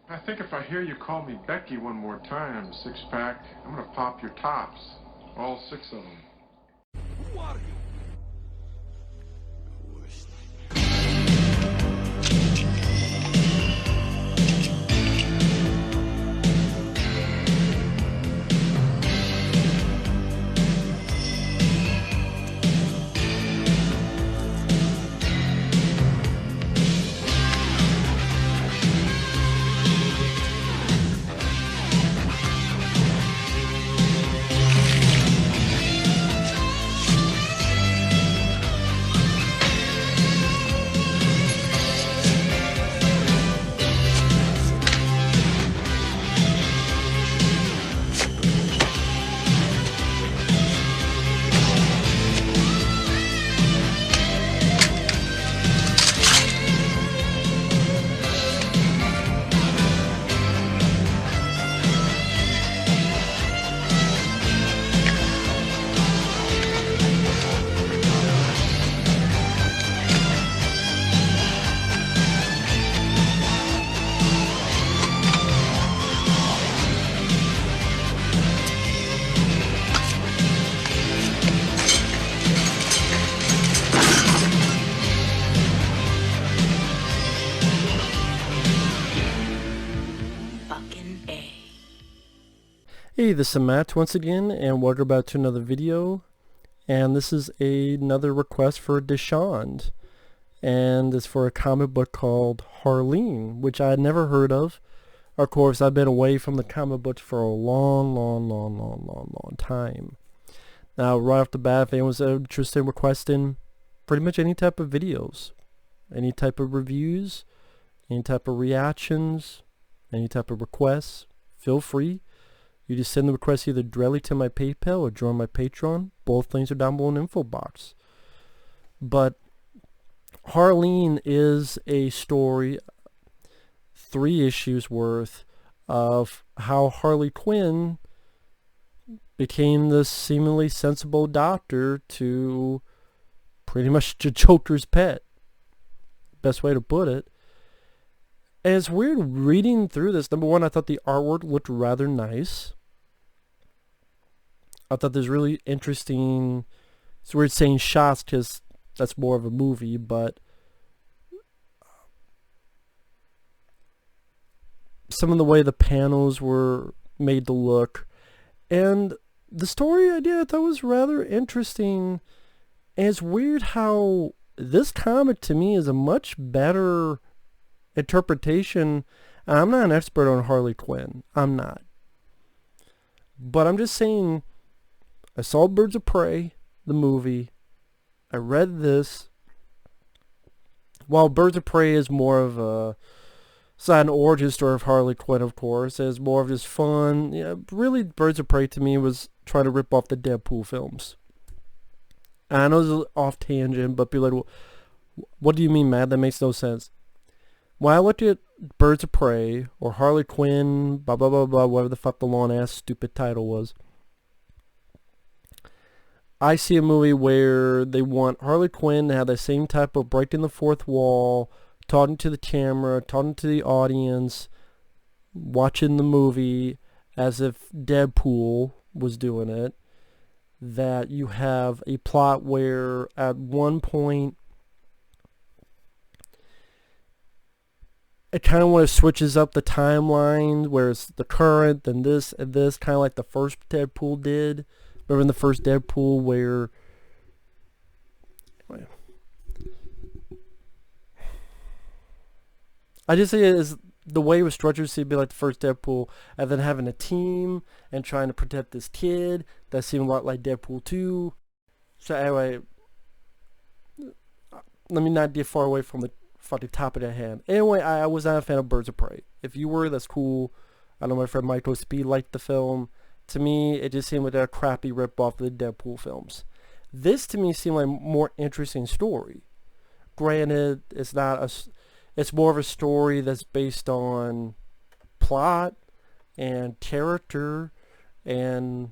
I think if I hear you call me Becky one more time, six-pack, I'm gonna pop your tops. All six of them. Who are you? Hey, this is Matt once again, and welcome back to another video. And this is another request for Deshonde, and it's for a comic book called Harleen, which I had never heard of. Of course, I've been away from the comic books for a long time. Now, right off the bat, if anyone's interested in requesting pretty much any type of videos, any type of reviews, any type of reactions, any type of requests, feel free. You just send the request either directly to my PayPal or join my Patreon. Both links are down below in the info box. But Harleen is a story, 3 issues worth, of how Harley Quinn became this seemingly sensible doctor to pretty much the Joker's pet. Best way to put it. And it's weird reading through this. Number one, I thought the artwork looked rather nice. I thought there's really interesting, it's weird saying shots because that's more of a movie, but some of the way the panels were made to look, and the story idea I thought was rather interesting. And it's weird how this comic to me is a much better interpretation. And I'm not an expert on Harley Quinn, I'm not, but I'm just saying, I saw Birds of Prey, the movie. I read this. While Birds of Prey is more of a, it's not an origin story of Harley Quinn, of course. It's more of just fun. Yeah, really, Birds of Prey to me was trying to rip off the Deadpool films. And I know it's an off tangent, but be like, what do you mean, Matt? That makes no sense. When I looked at Birds of Prey or Harley Quinn, blah blah blah blah, whatever the fuck the long ass stupid title was, I see a movie where they want Harley Quinn to have the same type of breaking the fourth wall, talking to the camera, talking to the audience, watching the movie as if Deadpool was doing it. That you have a plot where at one point it kind of switches up the timeline where it's the current, then this and this, kind of like the first Deadpool did. Remember in the first Deadpool where I just say it is the way it was structured seemed to be like the first Deadpool, and then having a team and trying to protect this kid that seemed a lot like Deadpool 2. So anyway, let me not get far away from the fucking topic at hand. Anyway, I was not a fan of Birds of Prey. If you were, that's cool. I know my friend Michael Speed liked the film. To me, it just seemed like a crappy rip-off of the Deadpool films. This, to me, seemed like a more interesting story. Granted, it's not a... It's more of a story that's based on plot and character and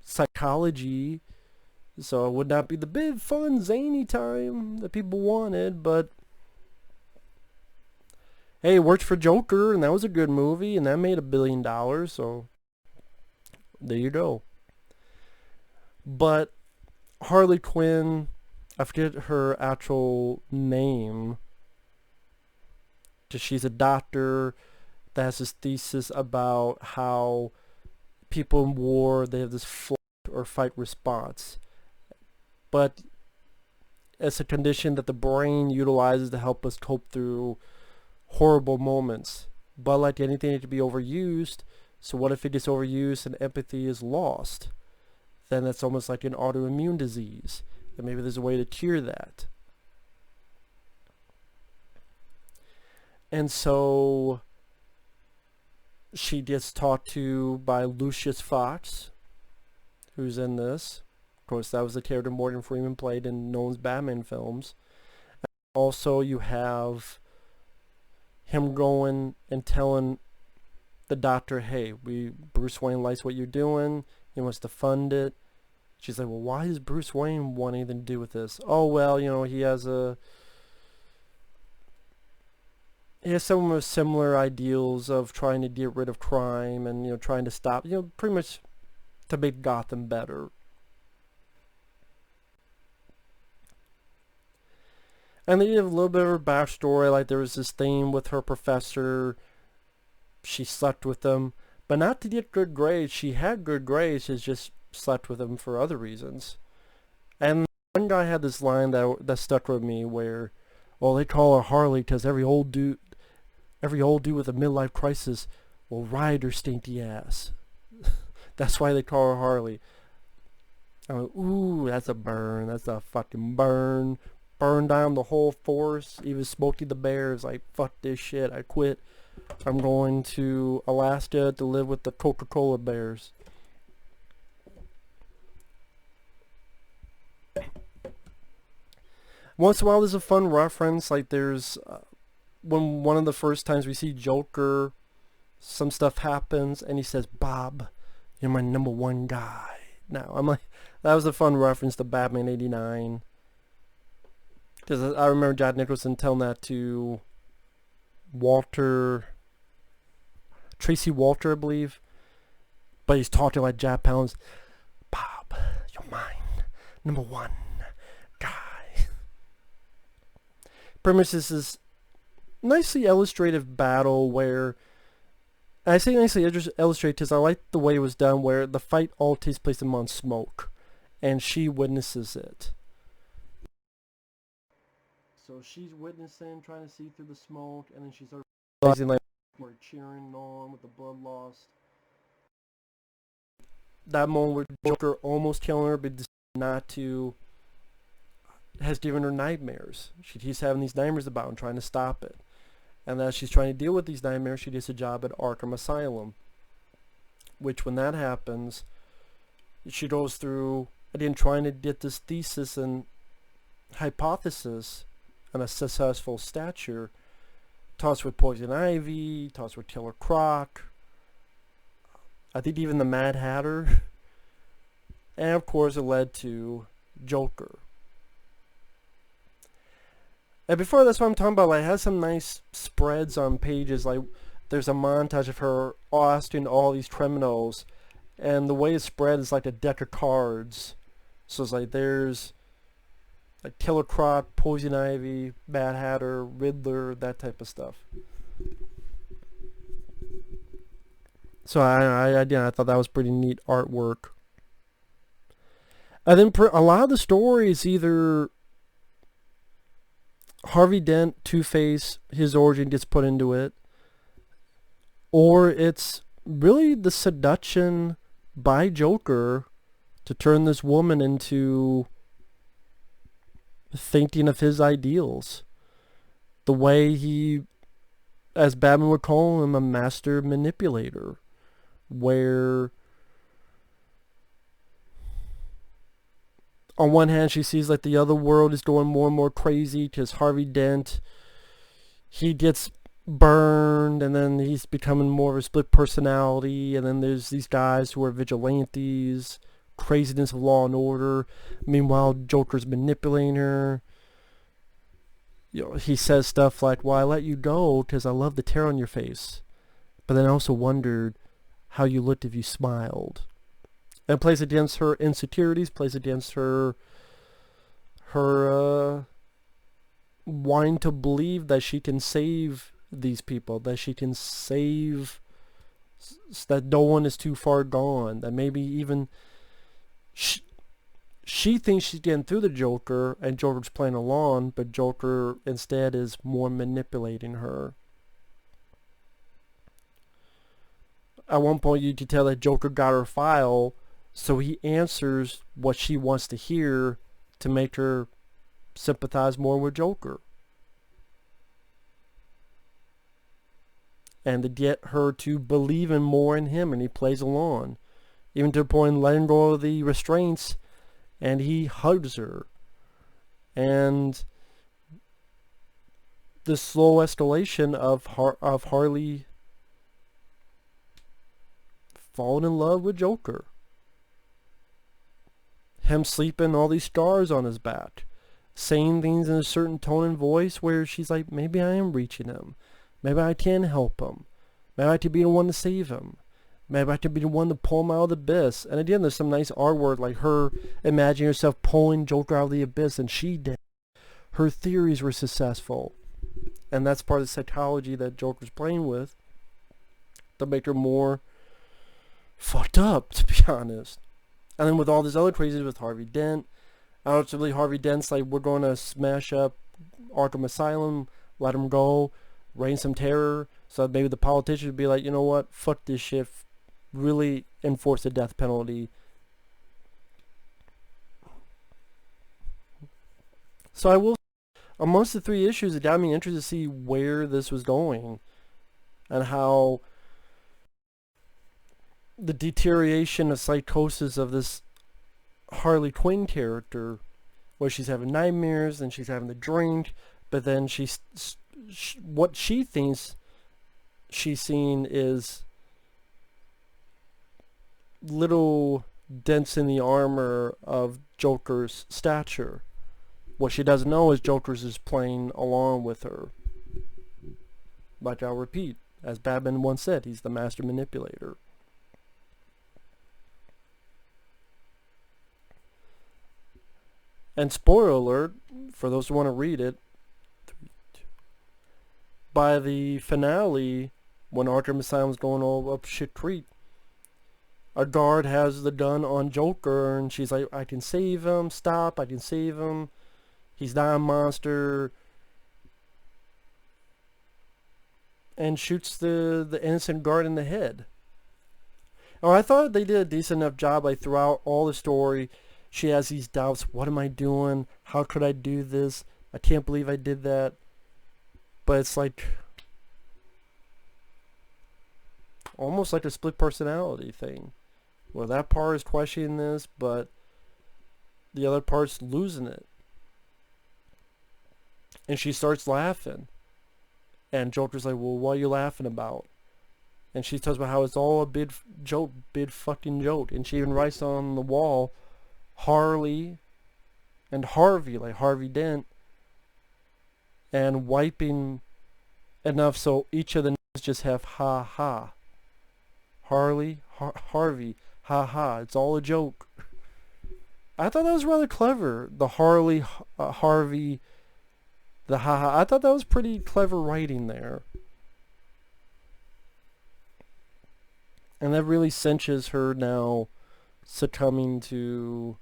psychology. So it would not be the big, fun, zany time that people wanted, but hey, it worked for Joker, and that was a good movie, and that made $1 billion, so there you go. But Harley Quinn, I forget her actual name, just she's a doctor that has this thesis about how people in war, they have this flight or fight response. But it's a condition that the brain utilizes to help us cope through horrible moments. But like anything, it can be overused. So what if it gets overused and empathy is lost? Then it's almost like an autoimmune disease. And maybe there's a way to cure that. And so she gets talked to by Lucius Fox, who's in this. Of course, that was the character Morgan Freeman played in Nolan's Batman films. And also, you have him going and telling the doctor, hey, Bruce Wayne likes what you're doing. He wants to fund it. She's like, well, why does Bruce Wayne want anything to do with this? Oh, well, he has some of similar ideals of trying to get rid of crime and, trying to stop, pretty much to make Gotham better. And then you have a little bit of her backstory, like there was this thing with her professor. She slept with him, but not to get good grades. She had good grades, she's just slept with him for other reasons. And one guy had this line that stuck with me where, well, they call her Harley because every old dude with a midlife crisis will ride her stinky ass. That's why they call her Harley. I went, ooh, that's a burn. That's a fucking burn. Burn down the whole force. Even Smokey the Bear is like, fuck this shit. I quit. I'm going to Alaska to live with the Coca-Cola bears. Once in a while there's a fun reference. Like there's when one of the first times we see Joker, some stuff happens and he says, Bob, you're my #1 guy. Now I'm like, that was a fun reference to Batman '89. Because I remember Jack Nicholson telling that to Tracy Walter, I believe. But he's talking like Jack Palance. Bob, you're mine. #1 guy. Pretty much this is nicely illustrative battle where, I say nicely illustrated because I like the way it was done, where the fight all takes place in Mount Smoke. And she witnesses it. So she's witnessing, trying to see through the smoke, and then she starts realizing like we're cheering on with the blood loss. That moment where Joker almost killing her, but decided not to, has given her nightmares. She's having these nightmares about and trying to stop it. And as she's trying to deal with these nightmares, she gets a job at Arkham Asylum. Which when that happens, she goes through, again, trying to get this thesis and hypothesis on a successful stature, talks with Poison Ivy, talks with Killer Croc, I think even the Mad Hatter, and of course it led to Joker. And before that's what I'm talking about, like, it has some nice spreads on pages, like there's a montage of her asking all these criminals, and the way it's spread is like a deck of cards. So it's like there's like Killer Croc, Poison Ivy, Mad Hatter, Riddler, that type of stuff. So I thought that was pretty neat artwork. And then a lot of the story is either Harvey Dent, Two-Face, his origin gets put into it, or it's really the seduction by Joker to turn this woman into thinking of his ideals. The way he, as Batman would call him, a master manipulator. Where on one hand she sees like the other world is going more and more crazy because Harvey Dent, he gets burned and then he's becoming more of a split personality, and then there's these guys who are vigilantes, craziness of law and order. Meanwhile, Joker's manipulating her. he says stuff like, well, I let you go because I love the tear on your face, but then I also wondered how you looked if you smiled. And it plays against her insecurities, plays against her wanting to believe that she can save these people, that she can save, that no one is too far gone, that maybe even she thinks she's getting through the Joker and Joker's playing along, but Joker instead is more manipulating her. At one point you can tell that Joker got her file, so he answers what she wants to hear to make her sympathize more with Joker. And to get her to believe in more in him, and he plays along. Even to the point of letting go of the restraints, and he hugs her. And the slow escalation of Harley falling in love with Joker. Him sleeping all these scars on his back. Saying things in a certain tone and voice where she's like, maybe I am reaching him. Maybe I can help him. Maybe I could be the one to save him. Maybe I could be the one to pull him out of the abyss. And again, there's some nice artwork, like her imagining herself pulling Joker out of the abyss, and she did. Her theories were successful. And that's part of the psychology that Joker's playing with to make her more fucked up, to be honest. And then with all this other crazy with Harvey Dent, ultimately Harvey Dent's like, we're going to smash up Arkham Asylum, let him go, rain some terror, so maybe the politicians would be like, you know what, fuck this shit, really enforce the death penalty. So I will, amongst the three issues, it got me interested to see where this was going and how the deterioration of psychosis of this Harley Quinn character, where she's having nightmares and she's having the drink, but then what she thinks she's seen is little dents in the armor of Joker's stature. What she doesn't know is Joker's is playing along with her. Like I'll repeat, as Batman once said, he's the master manipulator. And spoiler alert, for those who want to read it, by the finale, when Arkham Asylum's going all up shit creek, a guard has the gun on Joker, and she's like, I can save him, stop, I can save him, he's not a monster, and shoots the innocent guard in the head. Oh, I thought they did a decent enough job, like throughout all the story, she has these doubts, what am I doing, how could I do this, I can't believe I did that, but it's like almost like a split personality thing, where that part is questioning this, but the other part's losing it. And she starts laughing. And Joker's like, well, what are you laughing about? And she talks about how it's all a big joke, big fucking joke. And she even writes on the wall, Harley and Harvey, like Harvey Dent, and wiping enough so each of the names just have ha ha. Harley, Harvey, ha ha. It's all a joke. I thought that was rather clever. The Harley, Harvey, the ha ha. I thought that was pretty clever writing there. And that really cinches her now succumbing to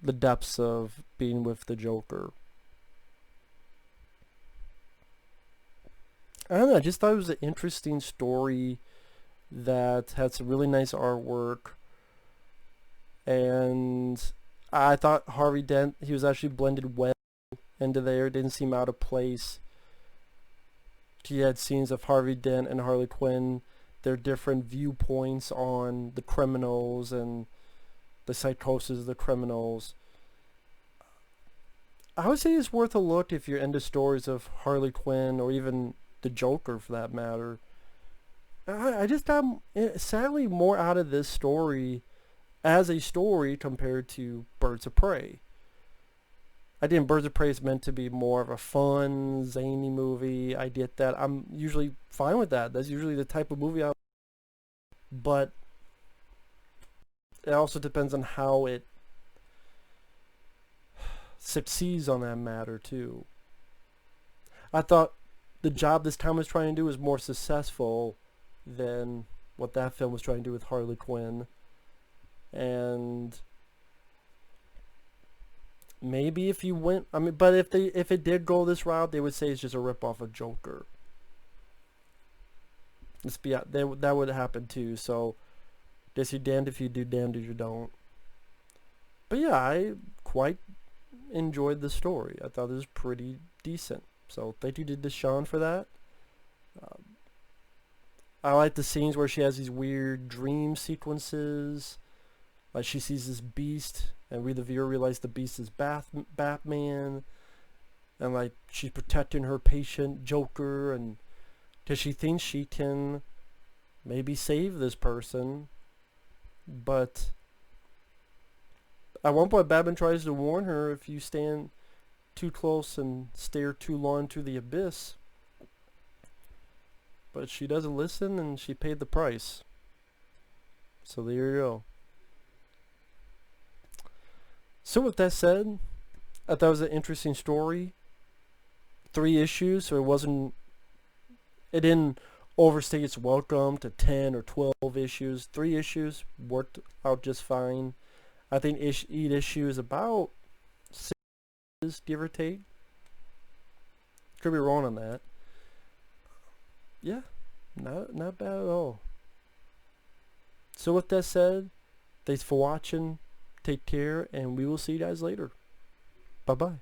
the depths of being with the Joker. I don't know, I just thought it was an interesting story that had some really nice artwork, and I thought Harvey Dent, he was actually blended well into there, didn't seem out of place. He had scenes of Harvey Dent and Harley Quinn, their different viewpoints on the criminals and the psychosis of the criminals. I would say it's worth a look if you're into stories of Harley Quinn or even the Joker for that matter. I just got sadly more out of this story as a story compared to Birds of Prey. I think Birds of Prey is meant to be more of a fun, zany movie. I get that. I'm usually fine with that. That's usually the type of movie I. But it also depends on how it succeeds on that matter too. I thought the job this time was trying to do was more successful than what that film was trying to do with Harley Quinn. And maybe if you went, I mean, but if it did go this route, they would say it's just a ripoff of Joker. Let's be that would happen too. So, guess you're damned if you do, damned if you don't. But yeah, I quite enjoyed the story. I thought it was pretty decent. So thank you to Deshonde for that. I like the scenes where she has these weird dream sequences. Like she sees this beast, and we the viewer realize the beast is Batman. And like she's protecting her patient Joker, and because she thinks she can maybe save this person. But at one point Batman tries to warn her, if you stand too close and stare too long into the abyss. But she doesn't listen, and she paid the price. So there you go. So with that said, I thought it was an interesting story. 3 issues, so it didn't overstay its welcome to 10 or 12 issues. 3 issues worked out just fine. I think each issue is about 6, give or take. Could be wrong on that. Yeah, not bad at all. So with that said, thanks for watching. Take care, and we will see you guys later. Bye-bye.